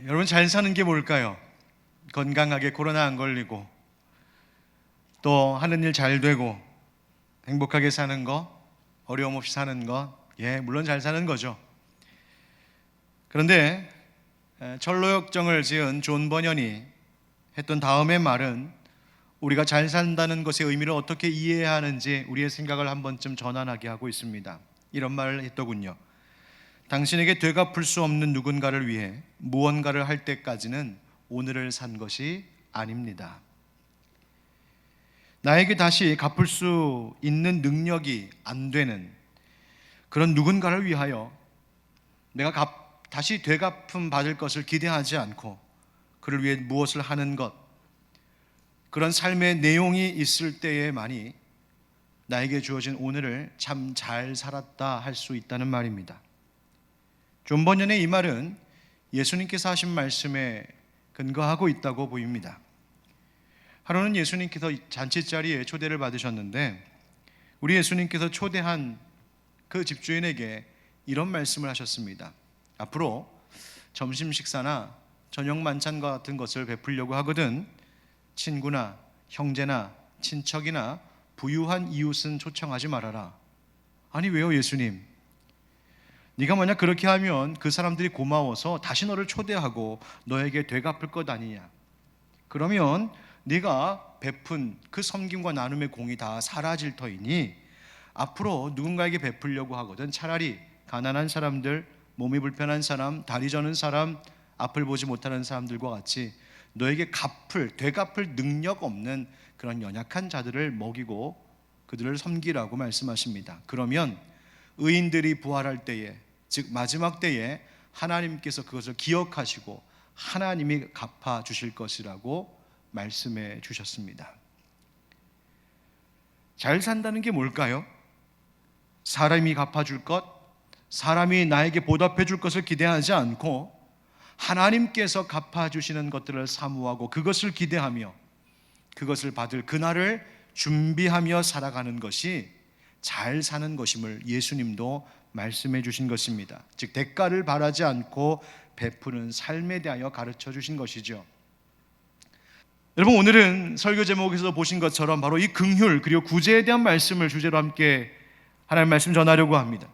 여러분, 잘 사는 게 뭘까요? 건강하게 코로나 안 걸리고 또 하는 일 잘 되고 행복하게 사는 거, 어려움 없이 사는 것, 물론 잘 사는 거죠. 그런데 철로역정을 지은 존 버년이 했던 다음의 말은 우리가 잘 산다는 것의 의미를 어떻게 이해해야 하는지 우리의 생각을 한 번쯤 전환하게 하고 있습니다. 이런 말을 했더군요. 당신에게 되갚을 수 없는 누군가를 위해 무언가를 할 때까지는 오늘을 산 것이 아닙니다. 나에게 다시 갚을 수 있는 능력이 안 되는 그런 누군가를 위하여 내가 다시 되갚음 받을 것을 기대하지 않고 그를 위해 무엇을 하는 것, 그런 삶의 내용이 있을 때에만이 나에게 주어진 오늘을 참 잘 살았다 할 수 있다는 말입니다. 존 버년의 이 말은 예수님께서 하신 말씀에 근거하고 있다고 보입니다. 하루는 예수님께서 잔치자리에 초대를 받으셨는데 우리 예수님께서 초대한 그 집주인에게 이런 말씀을 하셨습니다. 앞으로 점심 식사나 저녁 만찬 같은 것을 베풀려고 하거든 친구나 형제나 친척이나 부유한 이웃은 초청하지 말아라. 아니 왜요 예수님? 네가 만약 그렇게 하면 그 사람들이 고마워서 다시 너를 초대하고 너에게 되갚을 것 아니냐. 그러면 네가 베푼 그 섬김과 나눔의 공이 다 사라질 터이니 앞으로 누군가에게 베풀려고 하거든 차라리 가난한 사람들, 몸이 불편한 사람, 다리 저는 사람, 앞을 보지 못하는 사람들과 같이 너에게 되갚을 능력 없는 그런 연약한 자들을 먹이고 그들을 섬기라고 말씀하십니다. 그러면 의인들이 부활할 때에, 즉 마지막 때에 하나님께서 그것을 기억하시고 하나님이 갚아 주실 것이라고 말씀해 주셨습니다. 잘 산다는 게 뭘까요? 사람이 갚아줄 것, 사람이 나에게 보답해 줄 것을 기대하지 않고 하나님께서 갚아주시는 것들을 사모하고 그것을 기대하며 그것을 받을 그날을 준비하며 살아가는 것이 잘 사는 것임을 예수님도 말씀해 주신 것입니다. 즉 대가를 바라지 않고 베푸는 삶에 대하여 가르쳐 주신 것이죠. 여러분, 오늘은 설교 제목에서 보신 것처럼 바로 이 긍휼 그리고 구제에 대한 말씀을 주제로 함께 하나님 말씀 전하려고 합니다.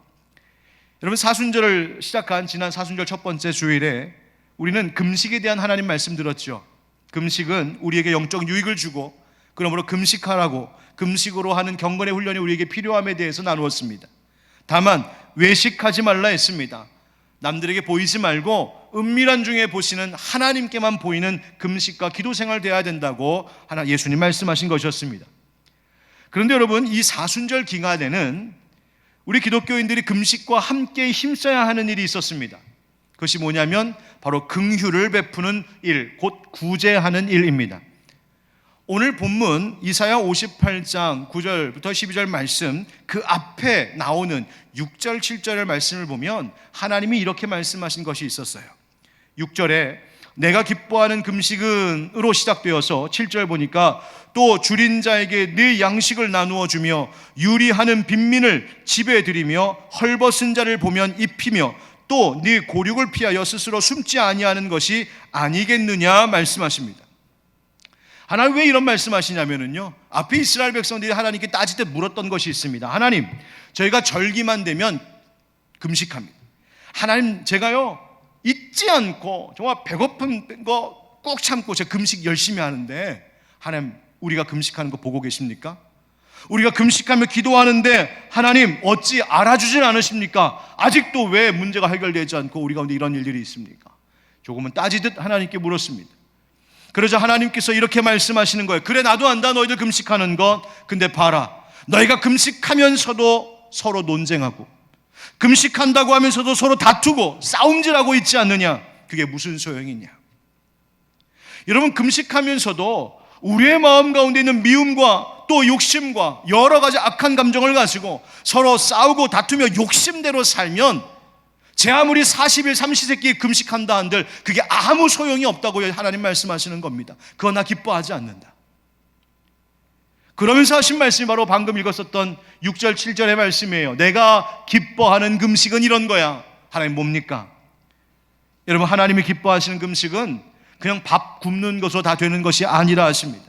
여러분, 사순절을 시작한 지난 사순절 첫 번째 주일에 우리는 금식에 대한 하나님 말씀 들었죠. 금식은 우리에게 영적 유익을 주고 그러므로 금식하라고, 금식으로 하는 경건의 훈련이 우리에게 필요함에 대해서 나누었습니다. 다만 외식하지 말라 했습니다. 남들에게 보이지 말고 은밀한 중에 보시는 하나님께만 보이는 금식과 기도 생활 되어야 된다고 예수님 말씀하신 것이었습니다. 그런데 여러분, 이 사순절 기간에는 우리 기독교인들이 금식과 함께 힘써야 하는 일이 있었습니다. 그것이 뭐냐면 바로 긍휼을 베푸는 일, 곧 구제하는 일입니다. 오늘 본문 이사야 58장 9절부터 12절 말씀, 그 앞에 나오는 6절 7절의 말씀을 보면 하나님이 이렇게 말씀하신 것이 있었어요. 6절에 내가 기뻐하는 금식은으로 시작되어서 7절 보니까 또 줄인 자에게 네 양식을 나누어 주며 유리하는 빈민을 집에 들이며 헐벗은 자를 보면 입히며 또 네 고륙을 피하여 스스로 숨지 아니하는 것이 아니겠느냐 말씀하십니다. 하나님 왜 이런 말씀하시냐면요, 앞에 이스라엘 백성들이 하나님께 따질 때 물었던 것이 있습니다. 하나님, 저희가 절기만 되면 금식합니다. 하나님, 제가요 잊지 않고 정말 배고픈 거 꼭 참고 제가 금식 열심히 하는데 하나님, 우리가 금식하는 거 보고 계십니까? 우리가 금식하며 기도하는데 하나님 어찌 알아주진 않으십니까? 아직도 왜 문제가 해결되지 않고 우리 가운데 이런 일들이 있습니까? 조금은 따지듯 하나님께 물었습니다. 그러자 하나님께서 이렇게 말씀하시는 거예요. 그래, 나도 안다, 너희들 금식하는 것. 근데 봐라, 너희가 금식하면서도 서로 논쟁하고 금식한다고 하면서도 서로 다투고 싸움질하고 있지 않느냐? 그게 무슨 소용이냐? 여러분, 금식하면서도 우리의 마음 가운데 있는 미움과 또 욕심과 여러 가지 악한 감정을 가지고 서로 싸우고 다투며 욕심대로 살면 제 아무리 40일 삼시세끼 금식한다 한들 그게 아무 소용이 없다고 하나님 말씀하시는 겁니다. 그러나 기뻐하지 않는다. 그러면서 하신 말씀이 바로 방금 읽었었던 6절 7절의 말씀이에요. 내가 기뻐하는 금식은 이런 거야. 하나님 뭡니까? 여러분, 하나님이 기뻐하시는 금식은 그냥 밥 굶는 것으로 다 되는 것이 아니라 하십니다.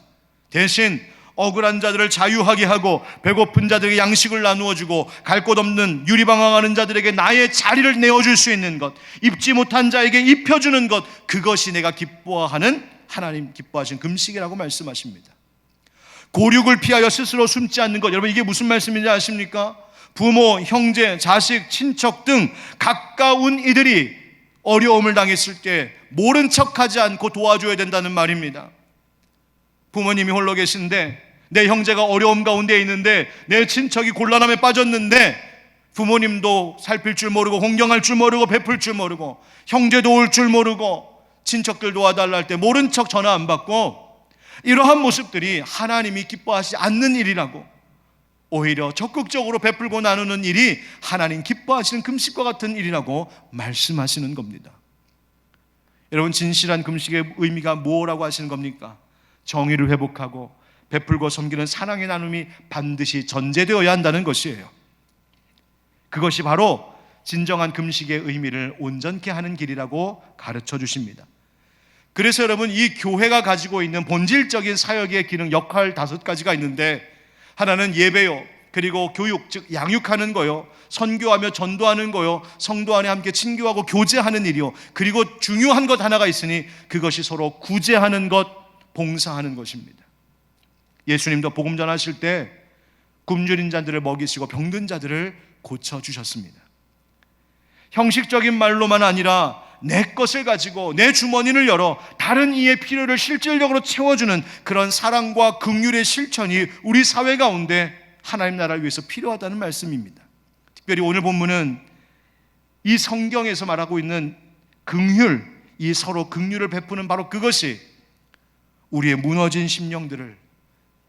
대신 억울한 자들을 자유하게 하고 배고픈 자들에게 양식을 나누어 주고 갈 곳 없는 유리방황하는 자들에게 나의 자리를 내어줄 수 있는 것, 입지 못한 자에게 입혀주는 것, 그것이 내가 기뻐하는 하나님 기뻐하신 금식이라고 말씀하십니다. 고륙을 피하여 스스로 숨지 않는 것, 여러분 이게 무슨 말씀인지 아십니까? 부모, 형제, 자식, 친척 등 가까운 이들이 어려움을 당했을 때 모른 척하지 않고 도와줘야 된다는 말입니다. 부모님이 홀로 계신데 내 형제가 어려움 가운데 있는데 내 친척이 곤란함에 빠졌는데 부모님도 살필 줄 모르고 공경할 줄 모르고 베풀 줄 모르고 형제도 올 줄 모르고 친척들 도와달라 할 때 모른 척 전화 안 받고, 이러한 모습들이 하나님이 기뻐하시지 않는 일이라고, 오히려 적극적으로 베풀고 나누는 일이 하나님 기뻐하시는 금식과 같은 일이라고 말씀하시는 겁니다. 여러분, 진실한 금식의 의미가 뭐라고 하시는 겁니까? 정의를 회복하고 베풀고 섬기는 사랑의 나눔이 반드시 전제되어야 한다는 것이에요. 그것이 바로 진정한 금식의 의미를 온전케 하는 길이라고 가르쳐 주십니다. 그래서 여러분, 이 교회가 가지고 있는 본질적인 사역의 기능, 역할 5가지가 있는데, 하나는 예배요, 그리고 교육, 즉 양육하는 거요, 선교하며 전도하는 거요, 성도 안에 함께 친교하고 교제하는 일이요, 그리고 중요한 것 하나가 있으니 그것이 서로 구제하는 것, 봉사하는 것입니다. 예수님도 복음 전하실 때 굶주린 자들을 먹이시고 병든 자들을 고쳐주셨습니다. 형식적인 말로만 아니라 내 것을 가지고 내 주머니를 열어 다른 이의 필요를 실질적으로 채워주는 그런 사랑과 긍휼의 실천이 우리 사회 가운데 하나님 나라를 위해서 필요하다는 말씀입니다. 특별히 오늘 본문은 이 성경에서 말하고 있는 긍휼, 이 서로 긍휼을 베푸는 바로 그것이 우리의 무너진 심령들을,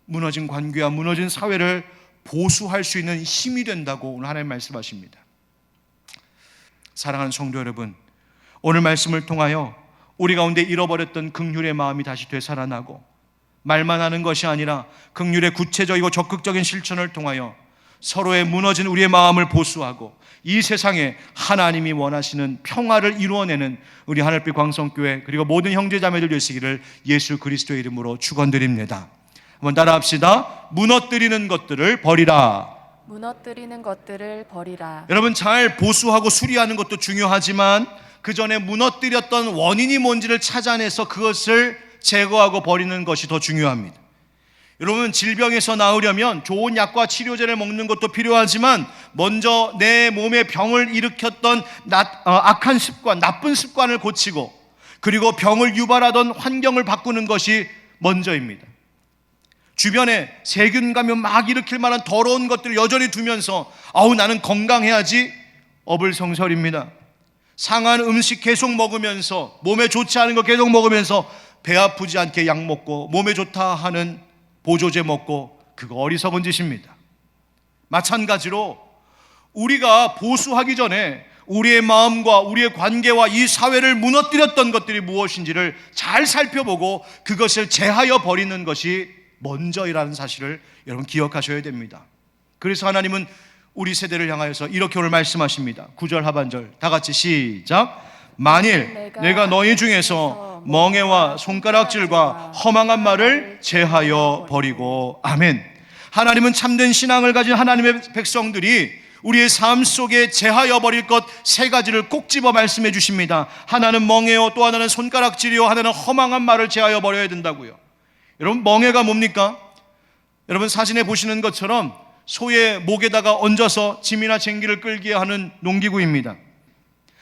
무너진 관계와 무너진 사회를 보수할 수 있는 힘이 된다고 오늘 하나님 말씀하십니다. 사랑하는 성도 여러분, 오늘 말씀을 통하여 우리 가운데 잃어버렸던 긍휼의 마음이 다시 되살아나고, 말만 하는 것이 아니라 긍휼의 구체적이고 적극적인 실천을 통하여 서로의 무너진 우리의 마음을 보수하고 이 세상에 하나님이 원하시는 평화를 이루어내는 우리 하늘빛 광성교회 그리고 모든 형제자매들 되시기를 예수 그리스도의 이름으로 축원드립니다. 한번 따라합시다. 무너뜨리는 것들을 버리라. 무너뜨리는 것들을 버리라. 여러분, 잘 보수하고 수리하는 것도 중요하지만 그 전에 무너뜨렸던 원인이 뭔지를 찾아내서 그것을 제거하고 버리는 것이 더 중요합니다. 여러분, 질병에서 나으려면 좋은 약과 치료제를 먹는 것도 필요하지만 먼저 내 몸에 병을 일으켰던 악한 습관, 나쁜 습관을 고치고 그리고 병을 유발하던 환경을 바꾸는 것이 먼저입니다. 주변에 세균 감염 막 일으킬 만한 더러운 것들을 여전히 두면서 나는 건강해야지, 어불성설입니다. 상한 음식 계속 먹으면서, 몸에 좋지 않은 거 계속 먹으면서 배 아프지 않게 약 먹고 몸에 좋다 하는 보조제 먹고, 그거 어리석은 짓입니다. 마찬가지로 우리가 보수하기 전에 우리의 마음과 우리의 관계와 이 사회를 무너뜨렸던 것들이 무엇인지를 잘 살펴보고 그것을 제하여 버리는 것이 먼저이라는 사실을 여러분 기억하셔야 됩니다. 그래서 하나님은 우리 세대를 향하여서 이렇게 오늘 말씀하십니다. 9절 하반절 다 같이 시작. 만일 내가 너희 중에서 멍에와 손가락질과 허망한 말을 제하여 버리고. 아멘. 하나님은 참된 신앙을 가진 하나님의 백성들이 우리의 삶 속에 제하여 버릴 것 3가지를 꼭 집어 말씀해 주십니다. 하나는 멍에요, 또 하나는 손가락질이요, 하나는 허망한 말을 제하여 버려야 된다고요. 여러분, 멍에가 뭡니까? 여러분, 사진에 보시는 것처럼 소의 목에다가 얹어서 짐이나 쟁기를 끌게 하는 농기구입니다.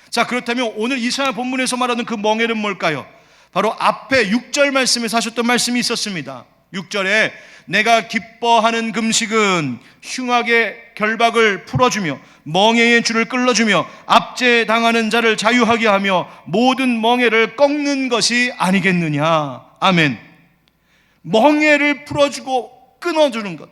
자, 그렇다면 오늘 이사야 본문에서 말하는 그 멍에는 뭘까요? 바로 앞에 6절 말씀에서 하셨던 말씀이 있었습니다. 6절에 내가 기뻐하는 금식은 흉악의 결박을 풀어주며 멍에의 줄을 끌어주며 압제당하는 자를 자유하게 하며 모든 멍에를 꺾는 것이 아니겠느냐. 아멘. 멍에를 풀어주고 끊어주는 것,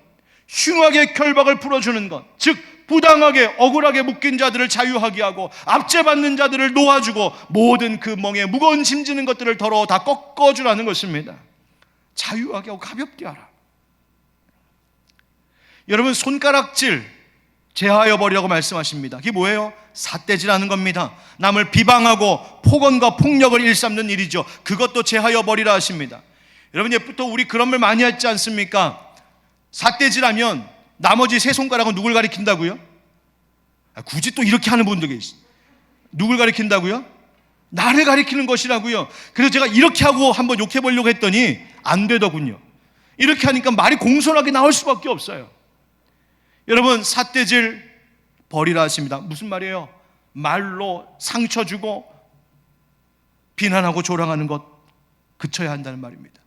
흉악의 결박을 풀어주는 것, 즉 부당하게 억울하게 묶인 자들을 자유하게 하고 압제받는 자들을 놓아주고 모든 그 멍에 무거운 짐지는 것들을 더러 다 꺾어주라는 것입니다. 자유하게 하고 가볍게 하라. 여러분, 손가락질, 제하여 버리라고 말씀하십니다. 그게 뭐예요? 삿대질하는 겁니다. 남을 비방하고 폭언과 폭력을 일삼는 일이죠. 그것도 제하여 버리라 하십니다. 여러분, 예부터 우리 그런 말 많이 했지 않습니까? 삿대질하면 나머지 세 손가락은 누굴 가리킨다고요? 굳이 또 이렇게 하는 분도 계시. 누굴 가리킨다고요? 나를 가리키는 것이라고요. 그래서 제가 이렇게 하고 한번 욕해 보려고 했더니 안 되더군요. 이렇게 하니까 말이 공손하게 나올 수밖에 없어요. 여러분, 삿대질 버리라 하십니다. 무슨 말이에요? 말로 상처 주고 비난하고 조롱하는 것 그쳐야 한다는 말입니다.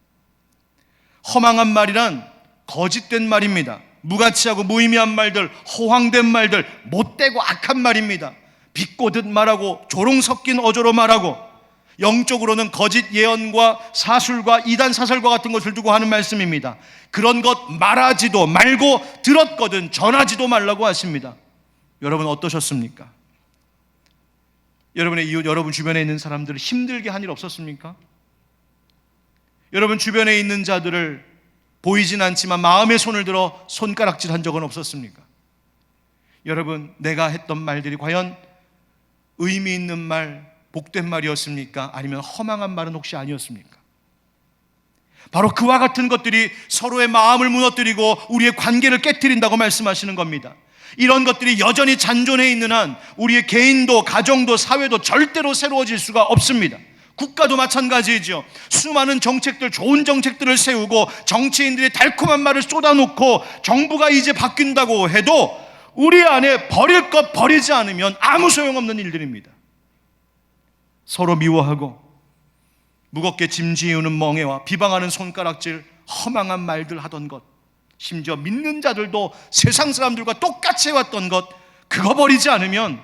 허망한 말이란 거짓된 말입니다. 무가치하고 무의미한 말들, 허황된 말들, 못되고 악한 말입니다. 비꼬듯 말하고 조롱 섞인 어조로 말하고, 영적으로는 거짓 예언과 사술과 이단 사설과 같은 것을 두고 하는 말씀입니다. 그런 것 말하지도 말고 들었거든 전하지도 말라고 하십니다. 여러분 어떠셨습니까? 여러분의 이웃, 여러분 주변에 있는 사람들을 힘들게 한 일 없었습니까? 여러분 주변에 있는 자들을 보이진 않지만 마음의 손을 들어 손가락질 한 적은 없었습니까? 여러분, 내가 했던 말들이 과연 의미 있는 말, 복된 말이었습니까? 아니면 허망한 말은 혹시 아니었습니까? 바로 그와 같은 것들이 서로의 마음을 무너뜨리고 우리의 관계를 깨트린다고 말씀하시는 겁니다. 이런 것들이 여전히 잔존해 있는 한 우리의 개인도 가정도 사회도 절대로 새로워질 수가 없습니다. 국가도 마찬가지죠. 수많은 정책들, 좋은 정책들을 세우고 정치인들이 달콤한 말을 쏟아놓고 정부가 이제 바뀐다고 해도 우리 안에 버릴 것 버리지 않으면 아무 소용없는 일들입니다. 서로 미워하고 무겁게 짐지우는 멍에와 비방하는 손가락질, 허망한 말들 하던 것, 심지어 믿는 자들도 세상 사람들과 똑같이 해왔던 것, 그거 버리지 않으면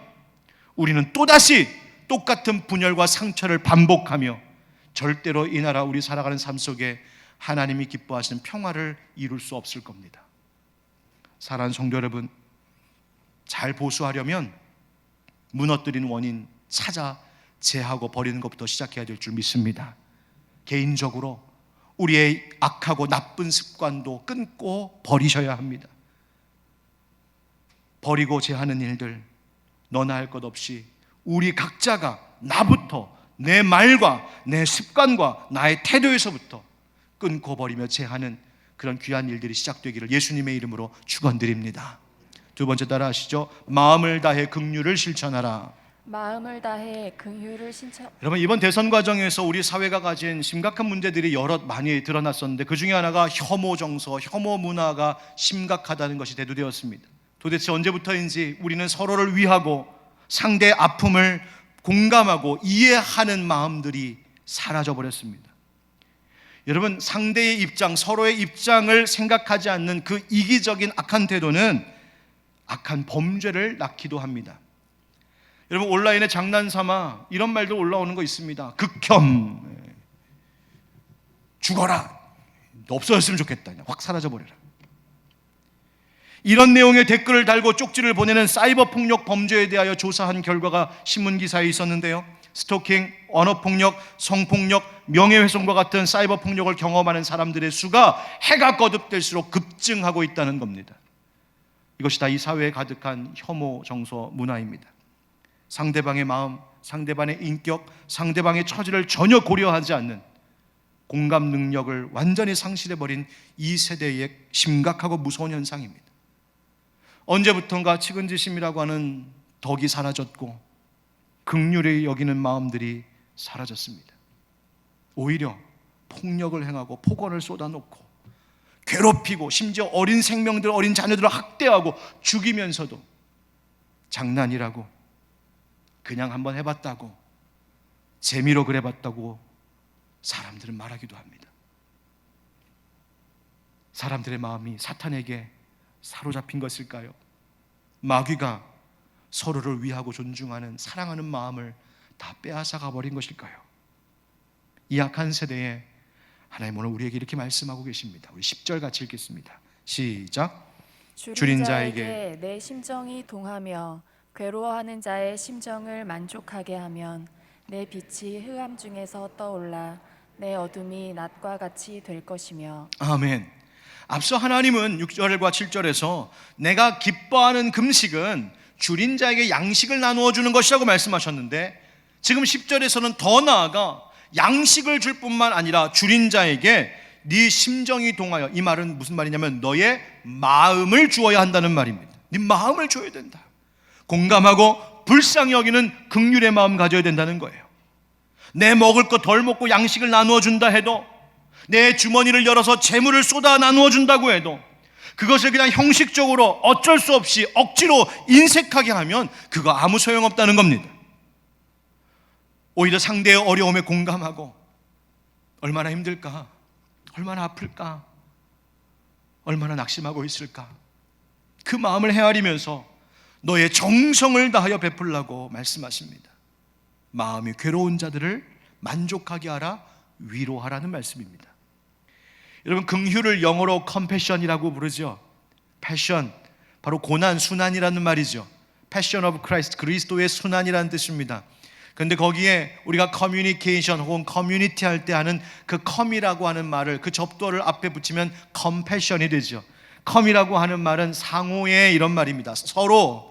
우리는 또다시 똑같은 분열과 상처를 반복하며 절대로 이 나라 우리 살아가는 삶 속에 하나님이 기뻐하시는 평화를 이룰 수 없을 겁니다. 사랑하는 성도 여러분, 잘 보수하려면 무너뜨린 원인 찾아 제하고 버리는 것부터 시작해야 될 줄 믿습니다. 개인적으로 우리의 악하고 나쁜 습관도 끊고 버리셔야 합니다. 버리고 제하는 일들, 너나 할 것 없이 우리 각자가 나부터, 내 말과 내 습관과 나의 태도에서부터 끊고 버리며 제하는 그런 귀한 일들이 시작되기를 예수님의 이름으로 축원드립니다. 두 번째 따라 하시죠. 마음을 다해 긍휼을 실천하라. 마음을 다해 긍휼을 신청. 여러분, 이번 대선 과정에서 우리 사회가 가진 심각한 문제들이 여럿 많이 드러났었는데 그 중에 하나가 혐오 정서, 혐오 문화가 심각하다는 것이 대두되었습니다. 도대체 언제부터인지 우리는 서로를 위하고 상대의 아픔을 공감하고 이해하는 마음들이 사라져버렸습니다. 여러분, 상대의 입장, 서로의 입장을 생각하지 않는 그 이기적인 악한 태도는 악한 범죄를 낳기도 합니다. 여러분, 온라인에 장난삼아 이런 말도 올라오는 거 있습니다. 극혐, 죽어라, 너 없어졌으면 좋겠다, 확 사라져버려라. 이런 내용의 댓글을 달고 쪽지를 보내는 사이버 폭력 범죄에 대하여 조사한 결과가 신문 기사에 있었는데요. 스토킹, 언어폭력, 성폭력, 명예훼손과 같은 사이버 폭력을 경험하는 사람들의 수가 해가 거듭될수록 급증하고 있다는 겁니다. 이것이 다 이 사회에 가득한 혐오 정서 문화입니다. 상대방의 마음, 상대방의 인격, 상대방의 처지를 전혀 고려하지 않는 공감 능력을 완전히 상실해버린 이 세대의 심각하고 무서운 현상입니다. 언제부턴가 측은지심이라고 하는 덕이 사라졌고 긍휼히 여기는 마음들이 사라졌습니다. 오히려 폭력을 행하고 폭언을 쏟아놓고 괴롭히고 심지어 어린 생명들, 어린 자녀들을 학대하고 죽이면서도 장난이라고, 그냥 한번 해봤다고, 재미로 그래봤다고 사람들은 말하기도 합니다. 사람들의 마음이 사탄에게 사로잡힌 것일까요? 마귀가 서로를 위하고 존중하는 사랑하는 마음을 다 빼앗아가 버린 것일까요? 이 악한 세대에 하나님 오늘 우리에게 이렇게 말씀하고 계십니다. 우리 10절 같이 읽겠습니다. 시작. 줄인 자에게 내 심정이 동하며 괴로워하는 자의 심정을 만족하게 하면 내 빛이 흑암 중에서 떠올라 내 어둠이 낮과 같이 될 것이며. 아멘. 앞서 하나님은 6절과 7절에서 내가 기뻐하는 금식은 줄인 자에게 양식을 나누어 주는 것이라고 말씀하셨는데, 지금 10절에서는 더 나아가 양식을 줄 뿐만 아니라 줄인 자에게 네 심정이 동하여, 이 말은 무슨 말이냐면 너의 마음을 주어야 한다는 말입니다. 네 마음을 줘야 된다. 공감하고 불쌍히 여기는 긍휼의 마음 가져야 된다는 거예요. 내 먹을 것 덜 먹고 양식을 나누어 준다 해도, 내 주머니를 열어서 재물을 쏟아 나누어 준다고 해도, 그것을 그냥 형식적으로 어쩔 수 없이 억지로 인색하게 하면 그거 아무 소용없다는 겁니다. 오히려 상대의 어려움에 공감하고, 얼마나 힘들까, 얼마나 아플까, 얼마나 낙심하고 있을까, 그 마음을 헤아리면서 너의 정성을 다하여 베풀라고 말씀하십니다. 마음이 괴로운 자들을 만족하게 하라, 위로하라는 말씀입니다. 여러분, 긍휼을 영어로 compassion이라고 부르죠. passion, 바로 고난, 순환이라는 말이죠. passion of Christ, 그리스도의 순환이라는 뜻입니다. 그런데 거기에 우리가 communication 혹은 community 할 때 하는 그 come이라고 하는 말을, 그 접두어를 앞에 붙이면 compassion이 되죠. come이라고 하는 말은 상호의 이런 말입니다. 서로,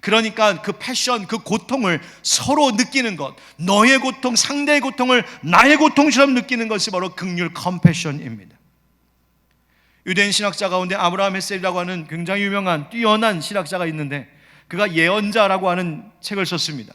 그러니까 그 패션, 그 고통을 서로 느끼는 것, 너의 고통, 상대의 고통을 나의 고통처럼 느끼는 것이 바로 긍휼, 컴패션입니다. 유대인 신학자 가운데 아브라함 헬셀이라고 하는 굉장히 유명한 뛰어난 신학자가 있는데, 그가 예언자라고 하는 책을 썼습니다.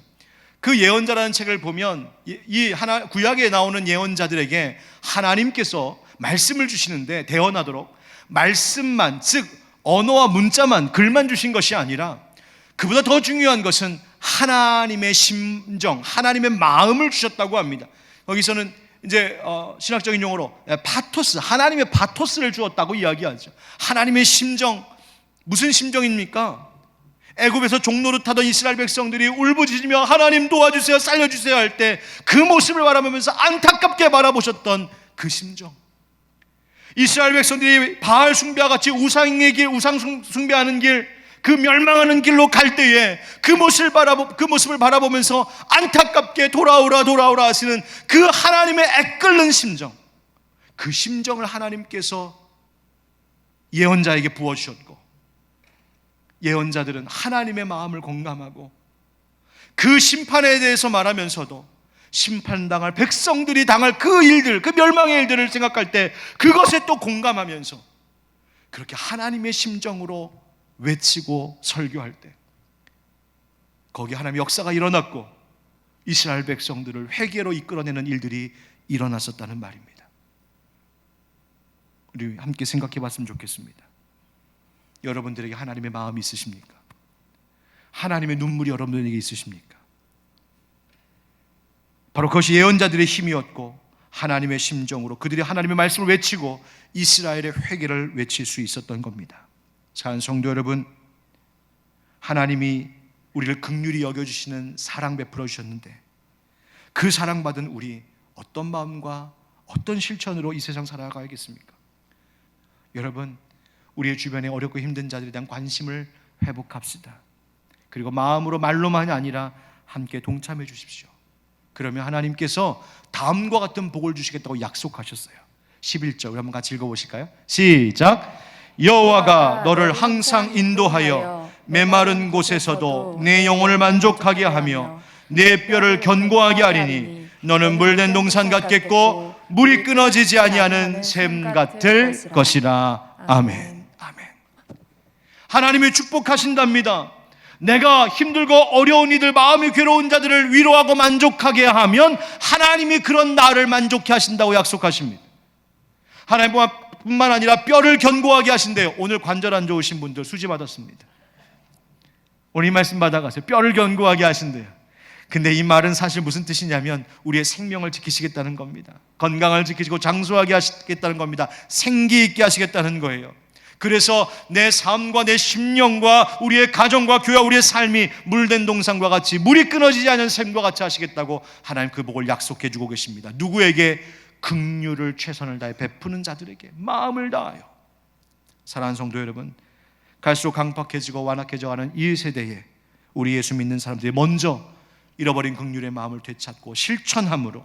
그 예언자라는 책을 보면 이 구약에 나오는 예언자들에게 하나님께서 말씀을 주시는데, 대언하도록 말씀만, 즉 언어와 문자만, 글만 주신 것이 아니라 그보다 더 중요한 것은 하나님의 심정, 하나님의 마음을 주셨다고 합니다. 거기서는 이제 신학적인 용어로 파토스, 하나님의 파토스를 주었다고 이야기하죠. 하나님의 심정, 무슨 심정입니까? 애굽에서 종노릇하던 이스라엘 백성들이 울부짖으며 하나님 도와주세요, 살려주세요 할 때 그 모습을 바라보면서 안타깝게 바라보셨던 그 심정. 이스라엘 백성들이 바알 숭배와 같이 우상의 길, 우상 숭배하는 길, 그 멸망하는 길로 갈 때에 그 모습을 바라보면서 안타깝게 돌아오라 하시는 그 하나님의 애끓는 심정, 그 심정을 하나님께서 예언자에게 부어주셨고, 예언자들은 하나님의 마음을 공감하고 그 심판에 대해서 말하면서도 심판당할 백성들이 당할 그 일들, 그 멸망의 일들을 생각할 때 그것에 또 공감하면서 그렇게 하나님의 심정으로 외치고 설교할 때 거기 하나님의 역사가 일어났고 이스라엘 백성들을 회개로 이끌어내는 일들이 일어났었다는 말입니다. 우리 함께 생각해 봤으면 좋겠습니다. 여러분들에게 하나님의 마음이 있으십니까? 하나님의 눈물이 여러분들에게 있으십니까? 바로 그것이 예언자들의 힘이었고 하나님의 심정으로 그들이 하나님의 말씀을 외치고 이스라엘의 회개를 외칠 수 있었던 겁니다. 사랑하는 성도 여러분, 하나님이 우리를 긍휼히 여겨주시는 사랑 베풀어 주셨는데 그 사랑받은 우리 어떤 마음과 어떤 실천으로 이 세상 살아가야겠습니까? 여러분, 우리의 주변에 어렵고 힘든 자들에 대한 관심을 회복합시다. 그리고 마음으로 말로만이 아니라 함께 동참해 주십시오. 그러면 하나님께서 다음과 같은 복을 주시겠다고 약속하셨어요. 11절 우리 한번 같이 읽어보실까요? 시작. 여호와가 너를 항상 인도하여 메마른 곳에서도 내 영혼을 만족하게 하며 내 뼈를 견고하게 하리니 너는 물된 동산 같겠고 물이 끊어지지 아니하는 샘 같을 것이라. 아멘. 아멘. 하나님이 축복하신답니다. 내가 힘들고 어려운 이들, 마음이 괴로운 자들을 위로하고 만족하게 하면 하나님이 그런 나를 만족해 하신다고 약속하십니다. 하나님뿐만 아니라 뼈를 견고하게 하신대요. 오늘 관절 안 좋으신 분들 수지 받았습니다. 오늘 이 말씀 받아가세요. 뼈를 견고하게 하신대요. 근데 이 말은 사실 무슨 뜻이냐면 우리의 생명을 지키시겠다는 겁니다. 건강을 지키시고 장수하게 하시겠다는 겁니다. 생기 있게 하시겠다는 거예요. 그래서 내 삶과 내 심령과 우리의 가정과 교회와 우리의 삶이 물된 동산과 같이 물이 끊어지지 않은 샘과 같이 하시겠다고 하나님 그 복을 약속해 주고 계십니다. 누구에게? 긍휼을 최선을 다해 베푸는 자들에게 마음을 다하여. 사랑하는 성도 여러분, 갈수록 강팍해지고 완악해져가는 이 세대에 우리 예수 믿는 사람들이 먼저 잃어버린 긍휼의 마음을 되찾고 실천함으로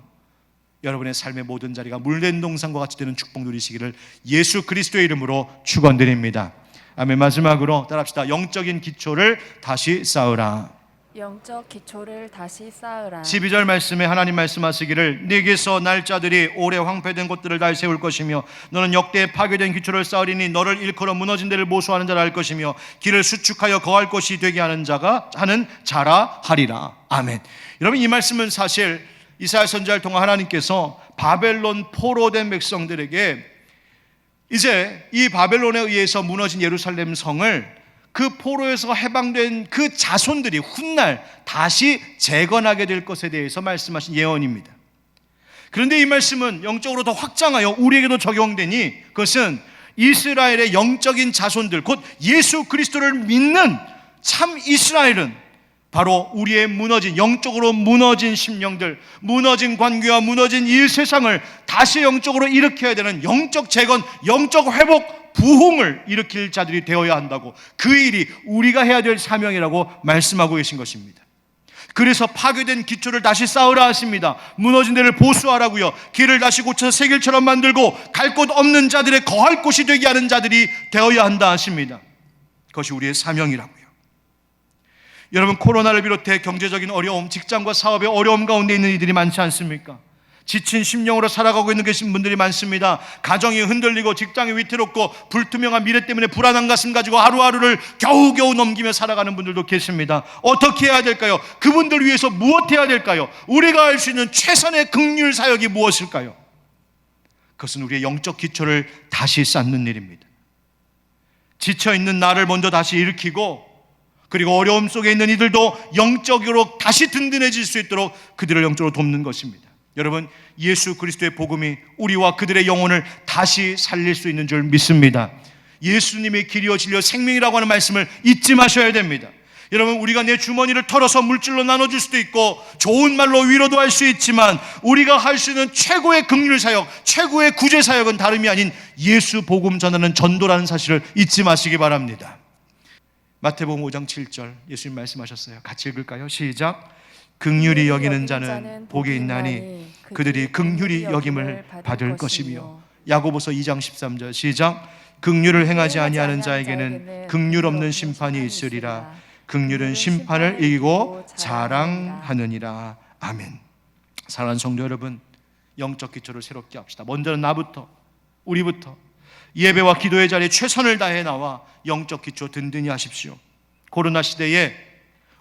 여러분의 삶의 모든 자리가 물된 동산과 같이 되는 축복 누리시기를 예수 그리스도의 이름으로 축원드립니다. 아멘. 마지막으로 따라합시다. 영적인 기초를 다시 쌓으라. 영적 기초를 다시 쌓으라. 12절 말씀에 하나님 말씀하시기를 네게서 날짜들이 오래 황폐된 곳들을 다시 세울 것이며 너는 역대에 파괴된 기초를 쌓으리니 너를 일컬어 무너진 데를 모수하는 자라 할 것이며 길을 수축하여 거할 곳이 되게 하는 자라 하리라. 아멘. 여러분, 이 말씀은 사실 이사야 선지자를 통한 하나님께서 바벨론 포로된 백성들에게 이제 이 바벨론에 의해서 무너진 예루살렘 성을 그 포로에서 해방된 그 자손들이 훗날 다시 재건하게 될 것에 대해서 말씀하신 예언입니다. 그런데 이 말씀은 영적으로 더 확장하여 우리에게도 적용되니 그것은 이스라엘의 영적인 자손들, 곧 예수 그리스도를 믿는 참 이스라엘은 바로 우리의 무너진, 영적으로 무너진 심령들, 무너진 관계와 무너진 이 세상을 다시 영적으로 일으켜야 되는 영적 재건, 영적 회복, 부흥을 일으킬 자들이 되어야 한다고, 그 일이 우리가 해야 될 사명이라고 말씀하고 계신 것입니다. 그래서 파괴된 기초를 다시 쌓으라 하십니다. 무너진 데를 보수하라고요. 길을 다시 고쳐서 새 길처럼 만들고 갈 곳 없는 자들의 거할 곳이 되게 하는 자들이 되어야 한다 하십니다. 그것이 우리의 사명이라고요. 여러분, 코로나를 비롯해 경제적인 어려움, 직장과 사업의 어려움 가운데 있는 이들이 많지 않습니까? 지친 심령으로 살아가고 있는 계신 분들이 많습니다. 가정이 흔들리고 직장이 위태롭고 불투명한 미래 때문에 불안한 가슴 가지고 하루하루를 겨우겨우 넘기며 살아가는 분들도 계십니다. 어떻게 해야 될까요? 그분들 위해서 무엇 해야 될까요? 우리가 할 수 있는 최선의 긍휼 사역이 무엇일까요? 그것은 우리의 영적 기초를 다시 쌓는 일입니다. 지쳐있는 나를 먼저 다시 일으키고, 그리고 어려움 속에 있는 이들도 영적으로 다시 든든해질 수 있도록 그들을 영적으로 돕는 것입니다. 여러분, 예수 그리스도의 복음이 우리와 그들의 영혼을 다시 살릴 수 있는 줄 믿습니다. 예수님의 길이요 진리요 생명이라고 하는 말씀을 잊지 마셔야 됩니다. 여러분, 우리가 내 주머니를 털어서 물질로 나눠줄 수도 있고 좋은 말로 위로도 할 수 있지만 우리가 할 수 있는 최고의 긍휼 사역, 최고의 구제 사역은 다름이 아닌 예수 복음 전하는 전도라는 사실을 잊지 마시기 바랍니다. 마태복음 5장 7절 예수님 말씀하셨어요. 같이 읽을까요? 시작. 긍휼히 여기는 자는 복이 있나니 그들이 긍휼히 여김을 받을 것이며. 야고보서 2장 13절 시작. 긍휼을 행하지 아니하는 자에게는 긍휼 없는 심판이 있으리라. 긍휼은 심판을 이기고 자랑하느니라. 아멘. 사랑하는 성도 여러분, 영적 기초를 새롭게 합시다. 먼저는 나부터, 우리부터 예배와 기도의 자리에 최선을 다해 나와 영적 기초 든든히 하십시오. 코로나 시대에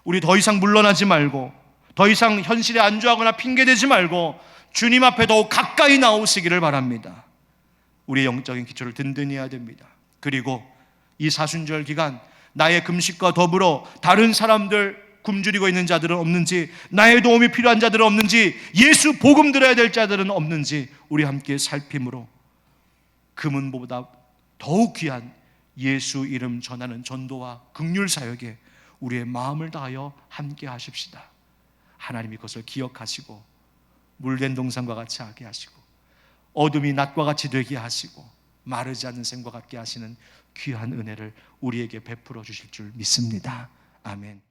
우리 더 이상 물러나지 말고, 더 이상 현실에 안주하거나 핑계대지 말고 주님 앞에 더욱 가까이 나오시기를 바랍니다. 우리의 영적인 기초를 든든히 해야 됩니다. 그리고 이 사순절 기간 나의 금식과 더불어 다른 사람들 굶주리고 있는 자들은 없는지, 나의 도움이 필요한 자들은 없는지, 예수 복음 들어야 될 자들은 없는지 우리 함께 살핌으로 금은보다 더욱 귀한 예수 이름 전하는 전도와 긍휼 사역에 우리의 마음을 다하여 함께 하십시다. 하나님이 그것을 기억하시고 물된 동산과 같이 하게 하시고 어둠이 낮과 같이 되게 하시고 마르지 않는 샘과 같게 하시는 귀한 은혜를 우리에게 베풀어 주실 줄 믿습니다. 아멘.